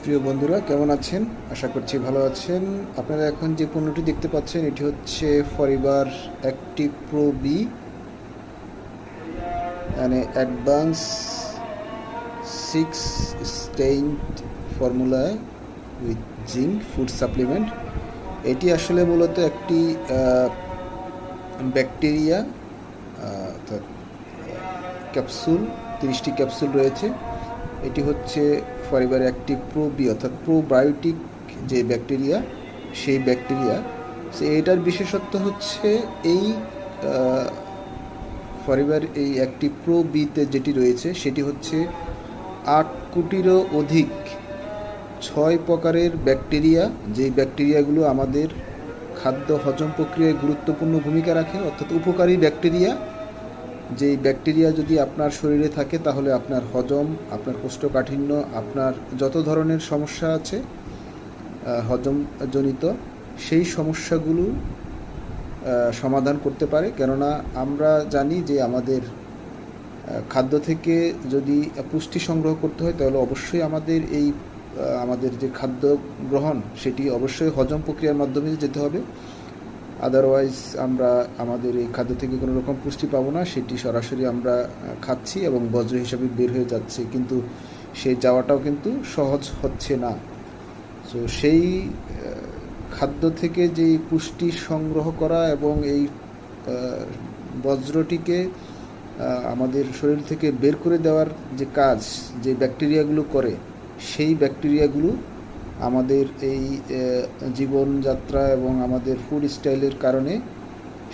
প্রিয় বন্ধুরা, কেমন আছেন? আশা করছি ভালো আছেন। আপনারা এখন যে পণ্যটি দেখতে পাচ্ছেন এটি হচ্ছে ফরএভার অ্যাক্টিভ প্রো বি, মানে advance 6 stained formula with zinc food supplement. এটি আসলে মূলত একটি ব্যাকটেরিয়া, অর্থাৎ ক্যাপসুল, 30টি ক্যাপসুল রয়েছে। এটি হচ্ছে ফরএভার অ্যাক্টিভ প্রো বি, অর্থাৎ প্রোবায়োটিক যে ব্যাকটেরিয়া, সেই ব্যাকটেরিয়া। এটার বিশেষত্ব হচ্ছে এই ফরএভার এই অ্যাক্টিভ প্রো বিতে যেটি রয়েছে সেটি হচ্ছে 8 কোটিরও অধিক 6 প্রকারের ব্যাকটেরিয়া, যেই ব্যাকটেরিয়াগুলো আমাদের খাদ্য হজম প্রক্রিয়ায় গুরুত্বপূর্ণ ভূমিকা রাখে, অর্থাৎ উপকারী ব্যাকটেরিয়া। যেই ব্যাকটেরিয়া যদি আপনার শরীরে থাকে তাহলে আপনার হজম, আপনার কোষ্ঠকাঠিন্য, আপনার যত ধরনের সমস্যা আছে হজমজনিত, সেই সমস্যাগুলো সমাধান করতে পারে। কেননা আমরা জানি যে আমাদের খাদ্য থেকে যদি পুষ্টি সংগ্রহ করতে হয় তাহলে অবশ্যই আমাদের যে খাদ্য গ্রহণ সেটি অবশ্যই হজম প্রক্রিয়ার মাধ্যমে যেতে হবে। আদারওয়াইজ আমরা আমাদের এই খাদ্য থেকে কোনো রকম পুষ্টি পাবো না, সেটি সরাসরি আমরা খাচ্ছি এবং বর্জ্য হিসাবে বের হয়ে যাচ্ছে, কিন্তু সেই যাওয়াটাও কিন্তু সহজ হচ্ছে না। সো সেই খাদ্য থেকে যেই পুষ্টি সংগ্রহ করা এবং এই বজ্রটিকে আমাদের শরীর থেকে বের করে দেওয়ার যে কাজ যে ব্যাকটেরিয়াগুলো করে, সেই ব্যাকটেরিয়াগুলো আমাদের এই জীবনযাত্রা এবং আমাদের ফুড স্টাইলের কারণে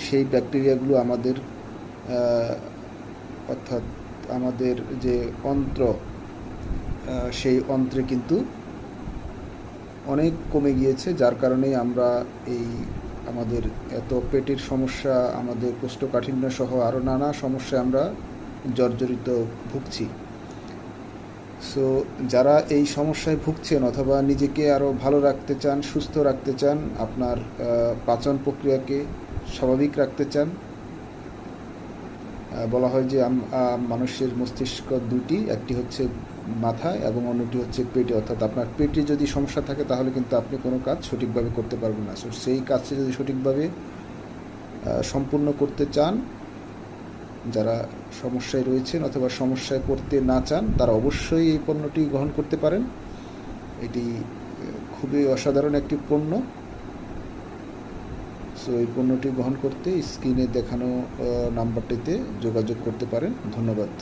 সেই ব্যাকটেরিয়াগুলো আমাদের অর্থাৎ আমাদের যে অন্ত্র, সেই অন্ত্রে কিন্তু অনেক কমে গিয়েছে, যার কারণে আমরা এই আমাদের এত পেটের সমস্যা, আমাদের কোষ্ঠকাঠিন্য সহ আরও নানা সমস্যায় আমরা জর্জরিত ভুগছি। সো যারা এই সমস্যায় ভুগছেন অথবা নিজেকে আরও ভালো রাখতে চান, সুস্থ রাখতে চান, আপনার পাচন প্রক্রিয়াকে স্বাভাবিক রাখতে চান, বলা হয় যে মানুষের মস্তিষ্ক দুটি, একটি হচ্ছে মাথায় এবং অন্যটি হচ্ছে পেটে। অর্থাৎ আপনার পেটে যদি সমস্যা থাকে তাহলে কিন্তু আপনি কোনো কাজ সঠিকভাবে করতে পারবেন না। সো সেই কাজটি যদি সঠিকভাবে সম্পূর্ণ করতে চান, যারা সমস্যায় রয়েছেন অথবা সমস্যায় পড়তে না চান, তারা অবশ্যই এই পণ্যটি গ্রহণ করতে পারেন। এটি খুবই অসাধারণ একটি পণ্য। সো এই পণ্যটি গ্রহণ করতে স্ক্রিনে দেখানো নাম্বারটিতে যোগাযোগ করতে পারেন। ধন্যবাদ।